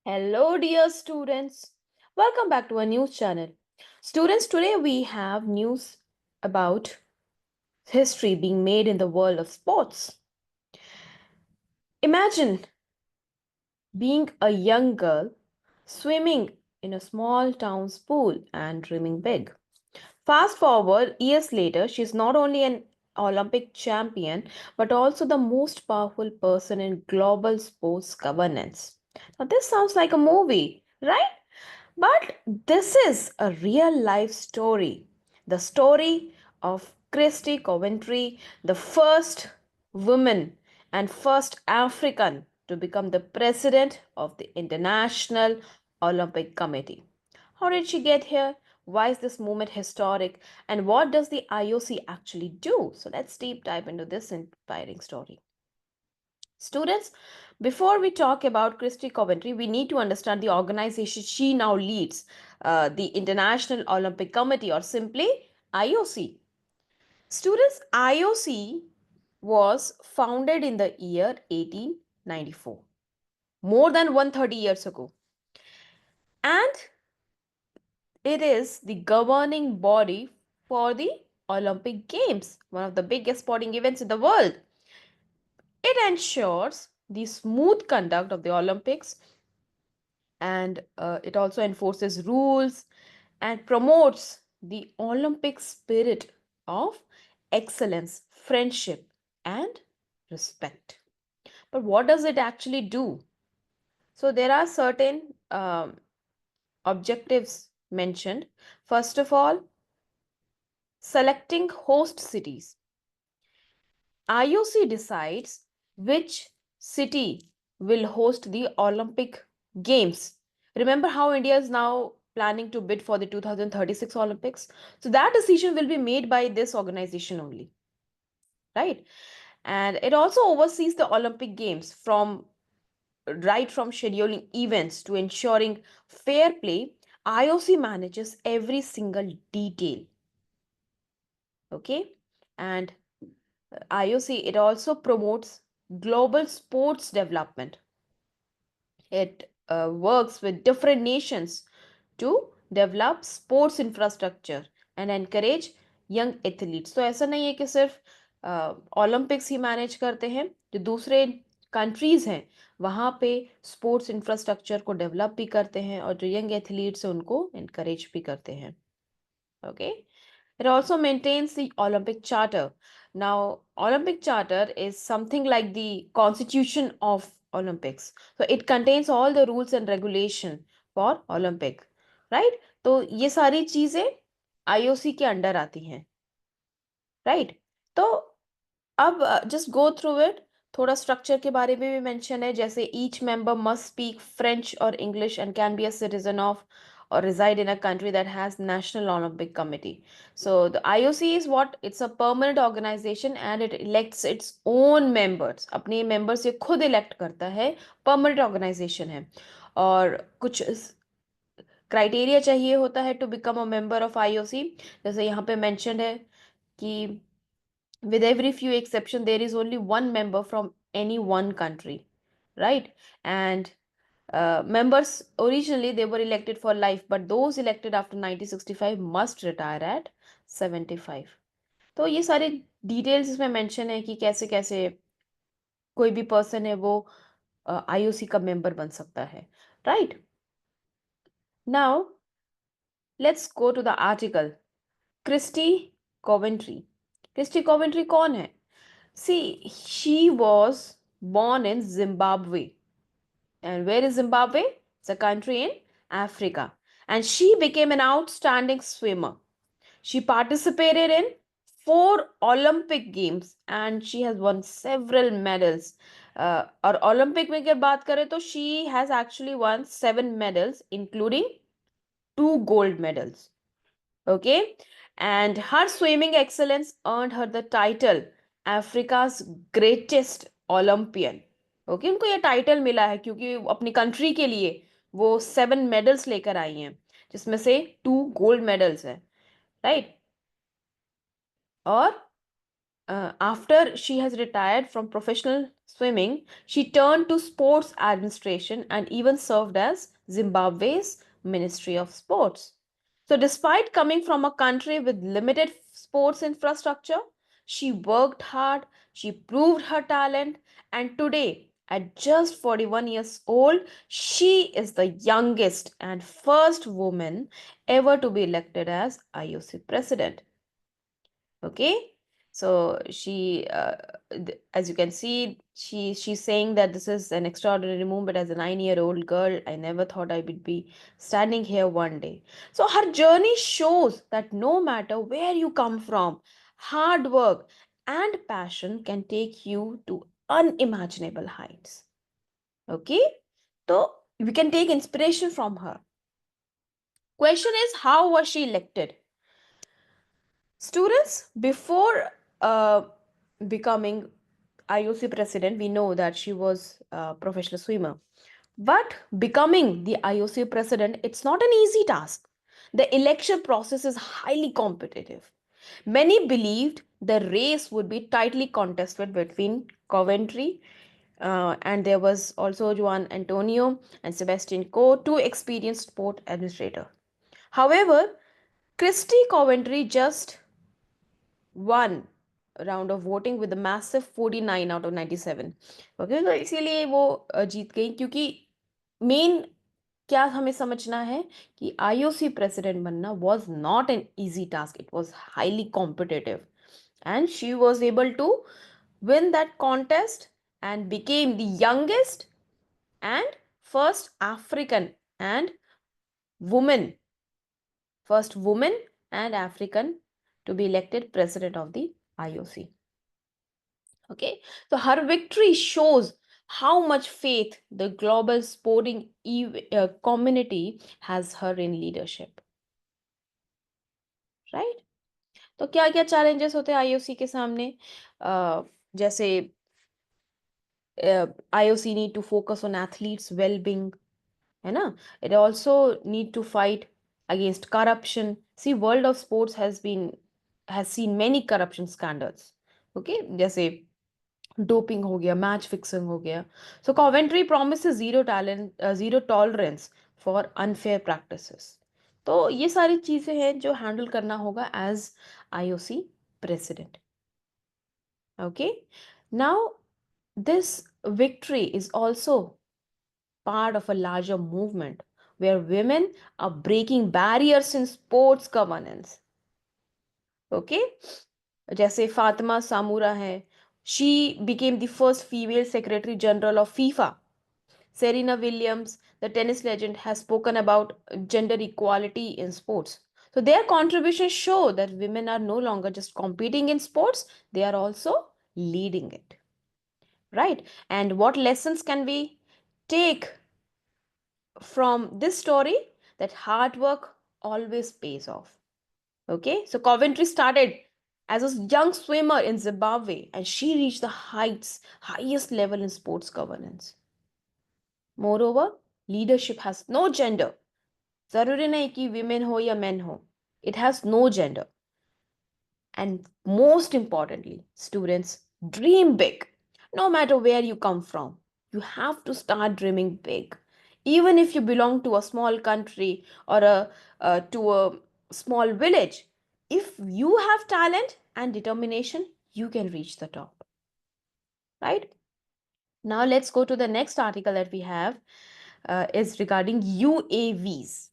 Hello, dear students. Welcome back to our news channel. Students, today we have news about history being made in the world of sports. Imagine being a young girl swimming in a small town's pool and dreaming big. Fast forward years later, she's not only an Olympic champion but also the most powerful person in global sports governance. Now, this sounds like a movie, right? But this is a real life story. The story of Christy Coventry, the first woman and first African to become the president of the International Olympic Committee. How did she get here? Why is this moment historic? And what does the IOC actually do? So let's deep dive into this inspiring story. Students, before we talk about Christy Coventry, we need to understand the organization she now leads, the International Olympic Committee, or simply IOC. Students, IOC was founded in the year 1894, more than 130 years ago. And it is the governing body for the Olympic Games, one of the biggest sporting events in the world. It ensures the smooth conduct of the Olympics and it also enforces rules and promotes the Olympic spirit of excellence, friendship, and respect. But what does it actually do? So, there are certain objectives mentioned. First of all, selecting host cities. IOC decides which city will host the Olympic Games. Remember how India is now planning to bid for the 2036 Olympics? So that decision will be made by this organization only, right? And it also oversees the Olympic Games from right from scheduling events to ensuring fair play. IOC manages every single detail, okay? And IOC, it also promotes global sports development. It works with different nations to develop sports infrastructure and encourage young athletes. तो ऐसा नहीं है कि सिर्फ Olympics ही manage करते हैं, जो दूसरे कंट्रीज हैं वहाँ पे स्पोर्ट्स इंफ्रास्ट्रक्चर को डेवलप भी करते हैं और जो यंग एथलीट्स हैं उनको encourage भी करते हैं. Okay. It also maintains the Olympic Charter. Now, Olympic Charter is something like the constitution of Olympics. So it contains all the rules and regulation for Olympic, right? तो ये सारी चीजें IOC के अंडर आती हैं, right? तो अब just go through it. थोड़ा स्ट्रक्चर के बारे में भी मेंशन है, जैसे each member must speak French और English and can be a citizen of or reside in a country that has National Olympic Committee. So the IOC is what? It's a permanent organization and it elects its own members. अपने members ये खुद elect करता है. Permanent organization है और कुछ criteria चाहिए होता है to become a member of IOC. जैसे यहाँ पे मेंशन है कि with every few exception there is only one member from any one country, right? And members originally they were elected for life, but those elected after 1965 must retire at 75. तो ये सारे details इसमें mention है कि कैसे कैसे कोई भी पर्सन है वो IOC का मेंबर बन सकता है, right? Now let's go to the article. Kirsty Coventry. Kirsty Coventry कौन है? See, she was born in Zimbabwe. And where is Zimbabwe? It's a country in Africa. And she became an outstanding swimmer. She participated in 4 Olympic Games and she has won several medals. और Olympic में अगर बात करें तो she has actually won 7 medals, including 2 gold medals. Okay, and her swimming excellence earned her the title Africa's greatest Olympian. Okay, उनको ये title मिला है क्योंकि अपनी कंट्री के लिए वो 7 मेडल्स लेकर आई हैं, जिसमें से 2 गोल्ड मेडल्स हैं, राइट? और after she has retired from professional swimming, she turned to sports administration and even served as Zimbabwe's Ministry of Sports. So, despite coming from a country with limited sports infrastructure, she worked hard, she proved her talent, and today, at just 41 years old, she is the youngest and first woman ever to be elected as IOC president. Okay, so as you can see, she's saying that this is an extraordinary moment. But as a 9-year-old girl, I never thought I would be standing here one day. So her journey shows that no matter where you come from, hard work and passion can take you to unimaginable heights. Okay, so we can take inspiration from her. Question is, how was she elected? Students, before becoming IOC president, we know that she was a professional swimmer. But becoming the IOC president, it's not an easy task. The election process is highly competitive. Many believed the race would be tightly contested between Coventry and there was also Juan Antonio and Sebastian Coe, two experienced sport administrators. However, Christy Coventry just won round of voting with a massive 49 out of 97. Okay, तो इसीलिए वो जीत गई, क्योंकि main क्या हमें समझना है कि आईओसी प्रेसिडेंट बनना was not an easy task. It was highly competitive, and she was able to win that contest and became the youngest and first African and woman first woman and African to be elected president of the IOC. Okay, so her victory shows how much faith the global sporting community has her in leadership. Right? तो क्या क्या challenges होते हैं IOC के सामने? जैसे IOC need to focus on athletes' well-being, है ना? It also need to fight against corruption. See, world of sports has seen many corruption scandals. Okay, जैसे डोपिंग हो गया, मैच फिक्सिंग हो गया. So Coventry promises zero tolerance for unfair practices. तो ये सारी चीजें हैं जो हैंडल करना होगा as IOC president. Okay, now this victory is also part of a larger movement where women are breaking barriers in sports governance. Okay, जैसे फातिमा सामूरा है, she became the first female secretary general of FIFA. Serena Williams, the tennis legend, has spoken about gender equality in sports. So their contributions show that women are no longer just competing in sports, they are also leading it. Right? And what lessons can we take from this story? That hard work always pays off. Okay, so Coventry started as a young swimmer in Zimbabwe and she reached the highest level in sports governance. Moreover, leadership has no gender. जरूरी नहीं कि women हो या men हो. It has no gender. And most importantly, students, dream big. No matter where you come from, you have to start dreaming big. Even if you belong to a small country or to a small village, if you have talent and determination, you can reach the top. Right? Now let's go to the next article that we have is regarding UAVs.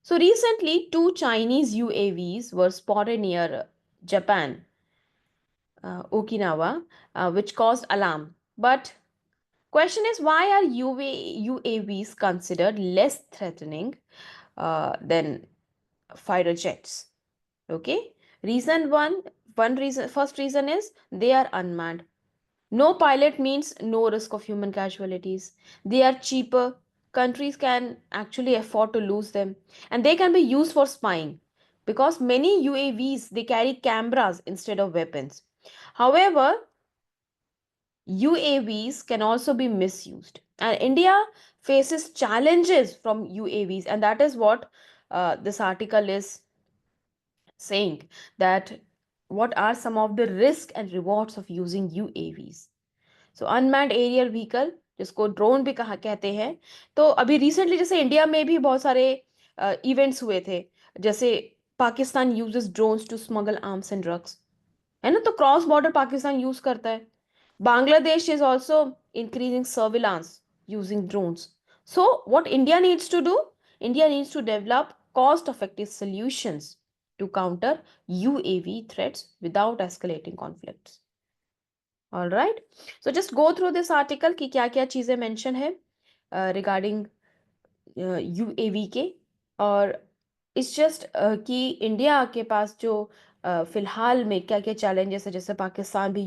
So recently, two Chinese UAVs were spotted near Japan, Okinawa, which caused alarm. But question is, why are UAVs considered less threatening than fighter jets? Okay. First reason is they are unmanned. No pilot means no risk of human casualties. They are cheaper. Countries can actually afford to lose them. And they can be used for spying because many UAVs they carry cameras instead of weapons. However, UAVs can also be misused. And India faces challenges from UAVs, and that is what this article is saying, that what are some of the risks and rewards of using UAVs. So unmanned aerial vehicle, जिसको drone भी कहा कहते हैं। तो अभी recently जैसे India में भी बहुत सारे इवेंट्स हुए थे, जैसे Pakistan uses drones to smuggle arms and drugs, है ना, तो क्रॉस बॉर्डर पाकिस्तान यूज करता है। Bangladesh is also increasing surveillance using drones. So what India needs to do, India needs to develop cost effective solutions to counter UAV threats without escalating conflicts. All right, so just go through this article कि क्या क्या चीज़ें mention है regarding UAV के। और it's just कि India के पास जो फिलहाल में क्या क्या चैलेंजेस है, जैसे पाकिस्तान भी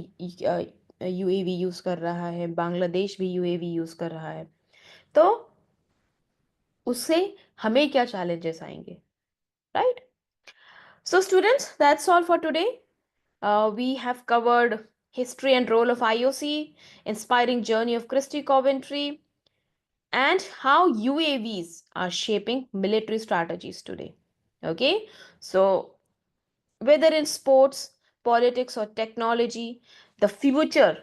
यूएवी यूज़ कर रहा है, बांग्लादेश भी यूएवी यूज़ कर रहा है, तो उससे हमें क्या चैलेंजेस आएंगे, right? So students, that's all for today. We have covered history and role of IOC, inspiring journey of Christy Coventry, and how UAVs are shaping military strategies today. Okay, so whether in sports, politics, or technology, the future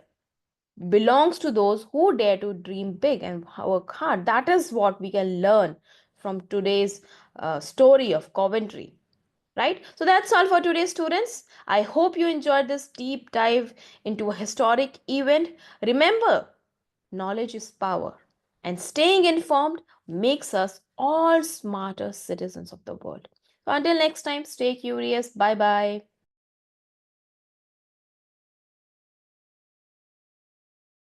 belongs to those who dare to dream big and work hard. That is what we can learn from today's story of Coventry. Right? So that's all for today, students. I hope you enjoyed this deep dive into a historic event. Remember, knowledge is power, and staying informed makes us all smarter citizens of the world. So until next time, stay curious. Bye bye.